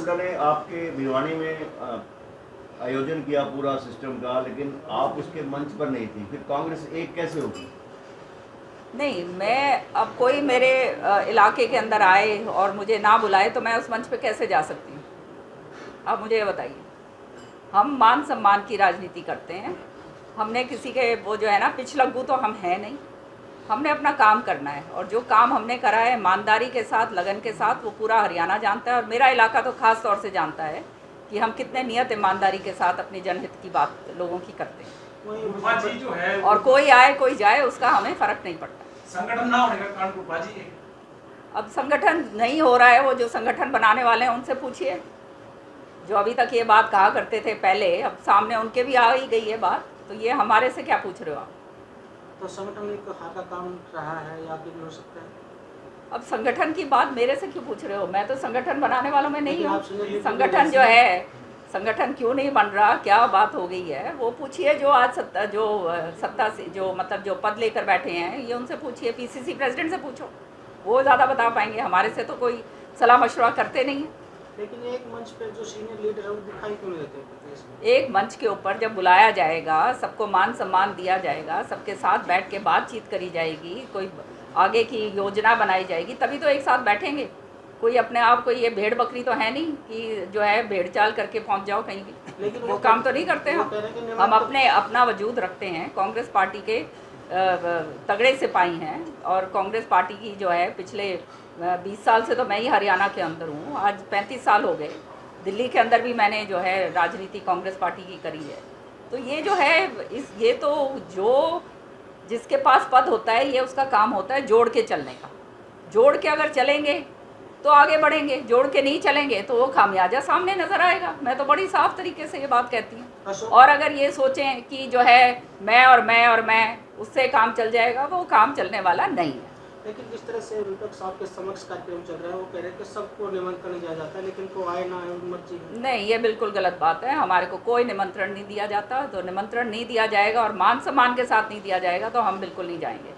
संगठन ने आपके भिवानी में आयोजन किया पूरा सिस्टम का, लेकिन आप उसके मंच पर नहीं थी, फिर कांग्रेस एक कैसे होगी? नहीं, मैं अब कोई मेरे इलाके के अंदर आए और मुझे ना बुलाए तो मैं उस मंच पे कैसे जा सकती हूँ? आप मुझे ये बताइए। हम मान सम्मान की राजनीति करते हैं। हमने किसी के वो जो है ना पिछलग्गू तो हम हैं नहीं। हमने अपना काम करना है और जो काम हमने करा है ईमानदारी के साथ, लगन के साथ, वो पूरा हरियाणा जानता है और मेरा इलाका तो ख़ास तौर से जानता है कि हम कितने नियत ईमानदारी के साथ अपनी जनहित की बात लोगों की करते हैं। जो है और कोई आए कोई जाए उसका हमें फ़र्क नहीं पड़ता। संगठन ना होने का कारण गुटबाजी है। अब संगठन नहीं हो रहा है, वो जो संगठन बनाने वाले हैं उनसे पूछिए। जो अभी तक ये बात कहा करते थे पहले, अब सामने उनके भी आ ही गई है बात, तो ये हमारे से क्या पूछ रहे हो आप? तो संगठन एक हाथा काम रहा है या फिर हो सकता है? अब संगठन की बात मेरे से क्यों पूछ रहे हो? मैं तो संगठन बनाने वालों में नहीं हूँ। लेकिन संगठन जो है, संगठन क्यों नहीं बन रहा, क्या बात हो गई है, वो पूछिए जो आज सत्ता से जो मतलब जो पद लेकर बैठे हैं, ये उनसे पूछिए। पीसीसी प्रेसिडेंट से पूछो, वो ज़्यादा बता पाएंगे। हमारे से तो कोई सलाह मशवरा करते नहीं है। लेकिन एक मंच पे जो सीनियर लीडर है वो दिखाई क्यों नहीं देते प्रदेश में? एक मंच के ऊपर जब बुलाया जाएगा, सबको मान सम्मान दिया जाएगा, सबके साथ बैठ के बातचीत करी जाएगी, कोई आगे की योजना बनाई जाएगी, तभी तो एक साथ बैठेंगे। कोई अपने आप कोई ये भेड़ बकरी तो है नहीं कि जो है भेड़ चाल करके पहुंच जाओ कहीं भी। लेकिन वो काम तो नहीं करते हम अपना वजूद रखते हैं। कांग्रेस पार्टी के तगड़े सिपाही हैं और कांग्रेस पार्टी की जो है पिछले 20 साल से तो मैं ही हरियाणा के अंदर हूँ, आज 35 साल हो गए। दिल्ली के अंदर भी मैंने जो है राजनीति कांग्रेस पार्टी की करी है। तो ये जो है ये तो जो जिसके पास पद होता है, ये उसका काम होता है जोड़ के चलने का। जोड़ के अगर चलेंगे तो आगे बढ़ेंगे, जोड़ के नहीं चलेंगे तो वो खामियाजा सामने नज़र आएगा। मैं तो बड़ी साफ तरीके से ये बात कहती हूँ। और अगर ये सोचें कि जो है मैं और मैं उससे काम चल जाएगा, वो काम चलने वाला नहीं है। लेकिन जिस तरह से विपक्ष साहब के समक्ष कार्यक्रम चल रहा है, वो कह रहे हैं कि सबको निमंत्रण दिया जाता है, लेकिन को आए ना आए मर्जी है। नहीं, ये बिल्कुल गलत बात है। हमारे को कोई निमंत्रण नहीं दिया जाता। तो निमंत्रण नहीं दिया जाएगा और मान सम्मान के साथ नहीं दिया जाएगा तो हम बिल्कुल नहीं जाएंगे।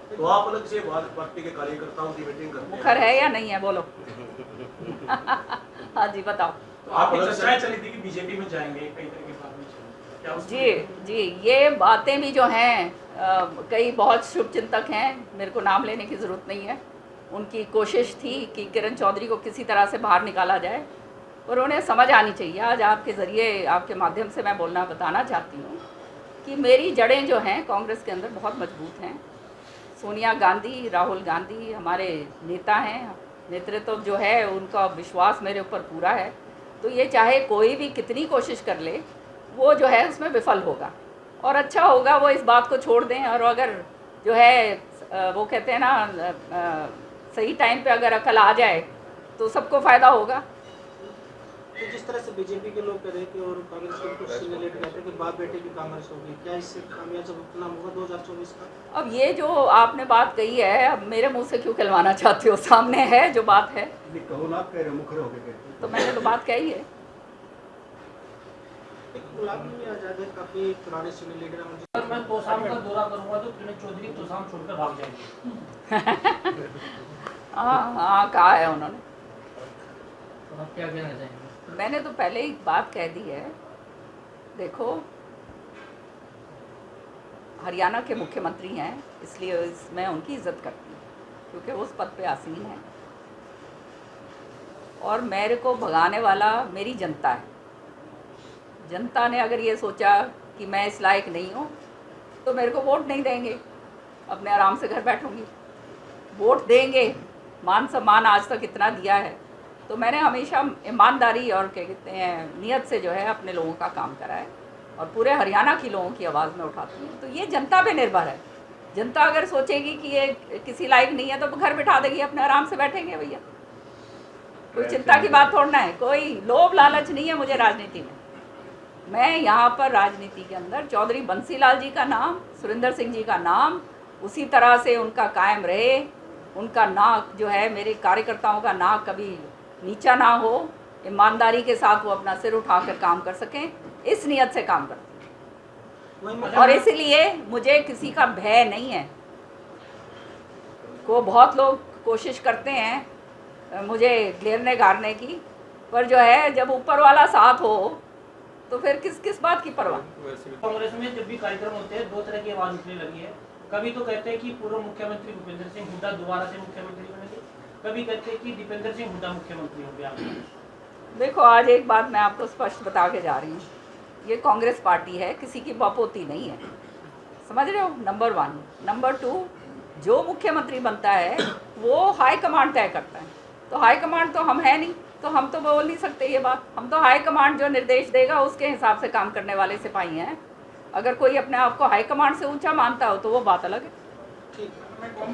तो आप अलग से पार्टी के कार्यकर्ताओं की मीटिंग करते हैं? मुखर है या नहीं है, बोलो। हाँ जी, बताओ। तो आपकी चर्चाएं चली थी कि बीजेपी में जाएंगे, कई तरह की बातें चली, क्या जी, ये बातें भी जो हैं कई बहुत शुभचिंतक हैं, मेरे को नाम लेने की ज़रूरत नहीं है। उनकी कोशिश थी कि किरण चौधरी को किसी तरह से बाहर निकाला जाए और उन्हें समझ आनी चाहिए। आज आपके ज़रिए, आपके माध्यम से मैं बताना चाहती हूँ कि मेरी जड़ें जो हैं कांग्रेस के अंदर बहुत मजबूत हैं। सोनिया गांधी, राहुल गांधी हमारे नेता हैं, नेतृत्व जो है उनका विश्वास मेरे ऊपर पूरा है। तो ये चाहे कोई भी कितनी कोशिश कर ले, वो जो है उसमें विफल होगा और अच्छा होगा वो इस बात को छोड़ दें। और अगर जो है वो कहते हैं ना सही टाइम पे अगर अकल आ जाए तो सबको फ़ायदा होगा। तो जिस तरह से बीजेपी के लोग कह रहे हैं कि और कांग्रेस के कुछ सीनियर लीडर कहते हैं कि बाप बेटे की कांग्रेस होगी, क्या इससे खामियाजा भुगतना होगा 2024 का? अब ये जो आपने बात कही है, अब मेरे मुंह से क्यों खिलवाना चाहते हो? सामने है जो बात है, कहो ना, कह रहे मुखर हो गए तो मैंने तो बात कही है। गुलाब नबी आजाद है, काफी पुराने सीनियर लीडर हैं। अगर मैं तोशाम का दौरा करूंगा तो किरण चौधरी तोशाम छोड़कर भाग जाएंगे। हाँ, कहा है उन्होंने। तो आप क्या कहना चाहेंगे? मैंने तो पहले ही बात कह दी है। देखो, हरियाणा के मुख्यमंत्री हैं, इसलिए मैं उनकी इज्जत करती हूँ क्योंकि उस पद पे आसीन हैं और मेरे को भगाने वाला मेरी जनता है। जनता ने अगर ये सोचा कि मैं इस लायक नहीं हूँ तो मेरे को वोट नहीं देंगे, अपने आराम से घर बैठूँगी। वोट देंगे, मान सम्मान आज तक इतना दिया है, तो मैंने हमेशा ईमानदारी और क्या कहते हैं नियत से जो है अपने लोगों का काम करा है और पूरे हरियाणा की लोगों की आवाज़ में उठाती हूँ। तो ये जनता पे निर्भर है। जनता अगर सोचेगी कि ये किसी लायक नहीं है तो घर बिठा देगी, अपने आराम से बैठेंगे भैया। कोई चिंता की बात थोड़ा है, कोई लोभ लालच नहीं है मुझे राजनीति में। मैं यहाँ पर राजनीति के अंदर चौधरी बंसीलाल जी का नाम, सुरेंद्र सिंह जी का नाम उसी तरह से उनका कायम रहे, उनका नाक जो है मेरे कार्यकर्ताओं का नाक कभी नीचा ना हो, ईमानदारी के साथ वो अपना सिर उठाकर काम कर सकें, इस नियत से काम करते हैं। और इसीलिए मुझे किसी का भय नहीं है। को बहुत लोग कोशिश करते हैं मुझे घेरने गारने की, पर जो है जब ऊपर वाला साथ हो तो फिर किस बात की परवाह। कांग्रेस में जब भी कार्यक्रम होते हैं दो तरह की आवाज उठने लगी है। कभी तो कहते हैं कि पूर्व मुख्यमंत्री भूपेंद्र सिंह हुड्डा दोबारा से मुख्यमंत्री बनेंगे, कभी कहते हैं कि दीपेंद्र सिंह हुड्डा मुख्यमंत्री होंगे। देखो, आज एक बात मैं आपको स्पष्ट बता के जा रही हूँ, ये कांग्रेस पार्टी है, किसी की बपोती नहीं है, समझ रहे हो, नंबर 1। नंबर 2, जो मुख्यमंत्री बनता है वो हाई कमांड तय करता है, तो हाई कमांड तो हम है नहीं, तो हम तो बोल नहीं सकते ये बात। हम तो हाई कमांड जो निर्देश देगा उसके हिसाब से काम करने वाले सिपाही हैं। अगर कोई अपने आप को हाई कमांड से ऊंचा मानता हो तो वो बात अलग है।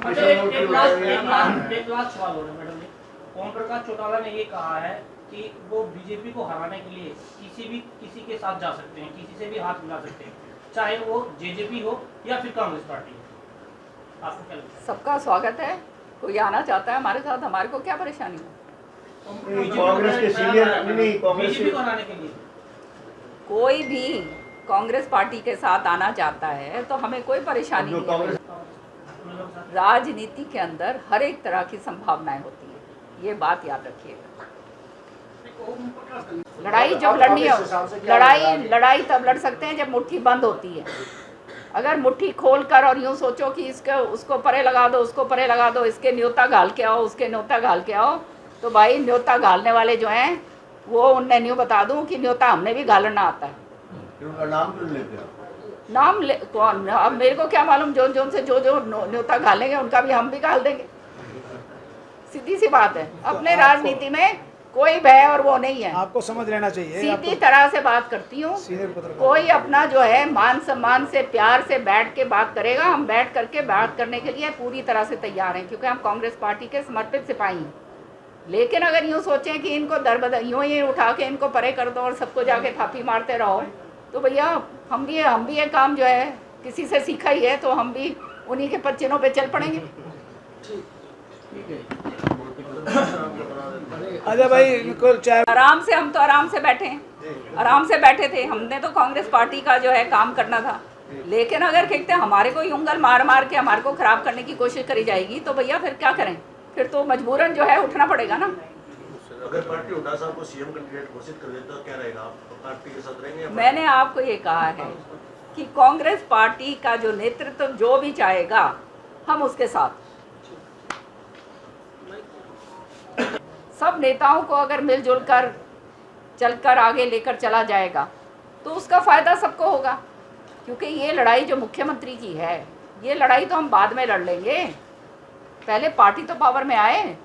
अच्छा, एक लास्ट सवाल हो रहा है मैडम जी। ओम प्रकाश चौटाला ने ये कहा है कि वो बीजेपी को हराने के लिए किसी के साथ जा सकते हैं, किसी से भी हाथ मिला सकते हैं, चाहे वो जेजेपी हो या फिर कांग्रेस पार्टी हो। आपको क्या लगता है? सबका स्वागत है, कोई आना चाहता है हमारे साथ, हमारे को क्या परेशानी है। कांग्रेस के सीनियर नहीं, कांग्रेस बीजेपी को हराने के लिए कोई भी कांग्रेस पार्टी के साथ आना चाहता है तो हमें कोई परेशानी नहीं है। राजनीति के अंदर हर एक तरह की संभावनाएं होती है, ये बात याद रखिएगा। लड़ाई जब लड़नी हो, लड़ाई तब लड़ सकते हैं जब मुट्ठी बंद होती है। अगर मुट्ठी खोल कर और यूँ सोचो कि इसके उसको परे लगा दो, उसको परे लगा दो, इसके न्योता घाल के आओ, उसके न्योता घाल के आओ, तो भाई न्योता घालने वाले जो हैं वो उनने न्यू बता दूं कि न्योता हमने भी घालना आता है। उनका नाम क्यों लेते हो? नाम ले कौन, अब मेरे को क्या मालूम, जोन से जो न्योता घालेंगे उनका भी हम भी घाल देंगे, सीधी सी बात है। अपने राजनीति में कोई भय और वो नहीं है, आपको समझ लेना चाहिए। सीधी तरह से बात करती हूँ। कोई अपना जो है मान सम्मान से प्यार से बैठ के बात करेगा, हम बैठ करके बात करने के लिए पूरी तरह से तैयार हैं, क्योंकि हम कांग्रेस पार्टी के समर्पित सिपाही हैं। लेकिन अगर यूँ सोचें कि इनको दरबदर यूँ ही उठा के इनको परे कर दो और सबको जाके थापी मारते रहो, तो भैया हम भी ये काम जो है किसी से सीखा ही है, तो हम भी उन्हीं के पच्चीनों पे चल पड़ेंगे। अच्छा भाई, इनको चाय आराम से, हम तो आराम से बैठे हैं, आराम से बैठे थे। हमने तो कांग्रेस पार्टी का जो है काम करना था, लेकिन अगर कहते हमारे को उंगल मार मार के हमारे को ख़राब करने की कोशिश करी जाएगी तो भैया फिर क्या करें, फिर तो मजबूरन जो है उठना पड़ेगा ना। अगर पार्टी हुड्डा साहब को सीएम कैंडिडेट घोषित कर देता तो क्या रहेगा, आप पार्टी के साथ रहेंगे? मैंने आपको ये कहा है कि कांग्रेस पार्टी का जो नेतृत्व जो भी चाहेगा हम उसके साथ। सब नेताओं को अगर मिलजुल कर चलकर आगे लेकर चला जाएगा तो उसका फ़ायदा सबको होगा, क्योंकि ये लड़ाई जो मुख्यमंत्री की है, ये लड़ाई तो हम बाद में लड़ लेंगे, पहले पार्टी तो पावर में आए।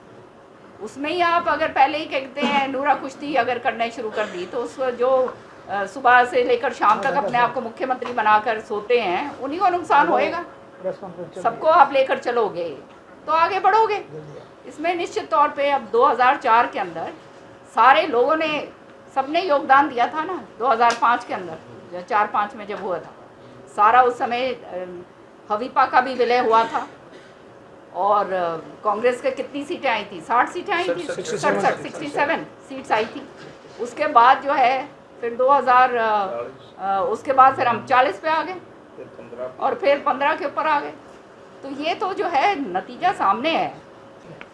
उसमें ही आप अगर पहले ही कहते हैं नूरा कुश्ती अगर करना शुरू कर दी, तो उस जो सुबह से लेकर शाम तक अपने आप को मुख्यमंत्री बनाकर सोते हैं उन्हीं को नुकसान होएगा। सबको आप लेकर चलोगे तो आगे बढ़ोगे। इसमें निश्चित तौर पे अब 2004 के अंदर सारे लोगों ने, सबने योगदान दिया था ना। 2005 के अंदर 4-5 में जब हुआ था सारा, उस समय हवीपा का भी विलय हुआ था और कांग्रेस के कितनी सीटें आई थी, 60 सीटें आई थी, 67 सीट्स आई थी। उसके बाद जो है फिर 2000 उसके बाद फिर हम 40 पे आ गए और फिर 15 के ऊपर आ गए। तो ये तो जो है नतीजा सामने है।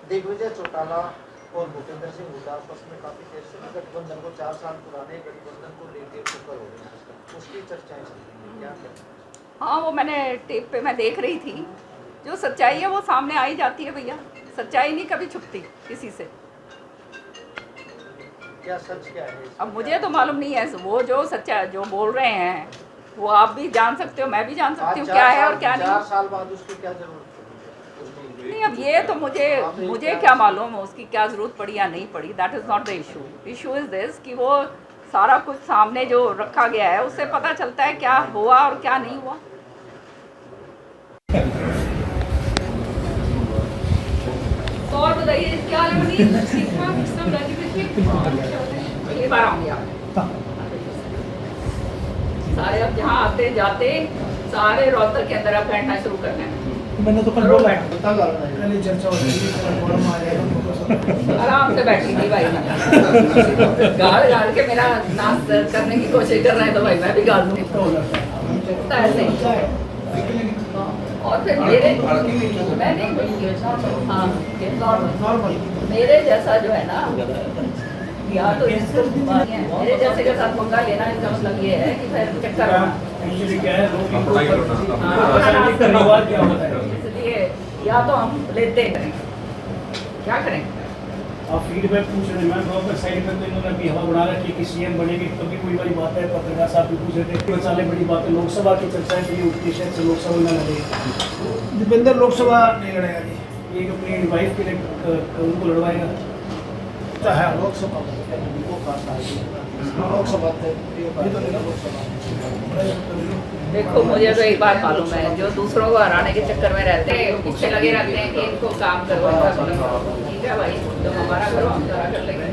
दिग्विजय चौटाला और भूपेंद्र सिंह हुड्डा आपस में काफी देर से गठबंधन को 4 साल पुराने गठबंधन को लेकर ठोकर हो रही है, उसकी चर्चाएं चल रही हैं, क्या कहते हैं? हाँ, वो मैंने टेप पे मैं देख रही थी। जो सच्चाई है वो सामने आई जाती है भैया, सच्चाई नहीं कभी छुपती किसी से। क्या सच क्या है? अब मुझे तो मालूम नहीं है, वो जो सच्चा जो बोल रहे हैं वो आप भी जान सकते हो, मैं भी जान सकती हूँ क्या है और क्या नहीं। 4 साल बाद उसकी क्या जरूरत नहीं, अब ये तो मुझे क्या मालूम उसकी क्या ज़रूरत पड़ी या नहीं पड़ी, that is not the issue. Issue is this कि वो सारा कुछ सामने जो रखा गया है उससे पता चलता है क्या हुआ और क्या नहीं हुआ। और बताइए क्या ये बार आऊँगी आप सारे, अब जहाँ आते जाते सारे रोहतक के अंदर आप बैठना शुरू करना है। मैंने तो कल बोला कल चर्चा हो रही है, आराम से बैठी थी भाई, गाड़ गाड़ के मेरा नाश करने की कोशिश कर रहे हैं तो भाई मैं भी गाड़ दूँ ऐसे। और फिर मैं नहीं, हाँ, मेरे जैसा जो है ना या तो इसको मेरे जैसे के साथ पंगा लेना, इसका मतलब ये है कि फिर चक्कर आना। एक्चुअली क्या है लोग हाँ, परिवार क्या होता है, इसलिए या तो हम लेते हैं, क्या करें। आप फीडबैक पूछ रहे हैं, मैं बहुत साइड इफेक्ट तो इन्होंने अभी हवा बना रखी है कि सीएम बनेगी, कभी कोई बड़ी बात है। पत्रकार साहब भी पूछ रहे थे मसाले बड़ी बात है, लोकसभा की चर्चाएं के लिए उठती शायद से लोकसभा में लड़े। दीपेंद्र लोकसभा नहीं लड़ेगा जी, एक अपनी वाइफ के लिए उनको लड़वाएगा। है लोकसभा लोकसभा देखो मुझे तो एक बात मालूम है, जो दूसरों को हराने के चक्कर में रहते हैं, पीछे लगे रहते हैं कि इनको काम करवाओ, ठीक है भाई, तो हमारा करो, हम जरा कर लेंगे।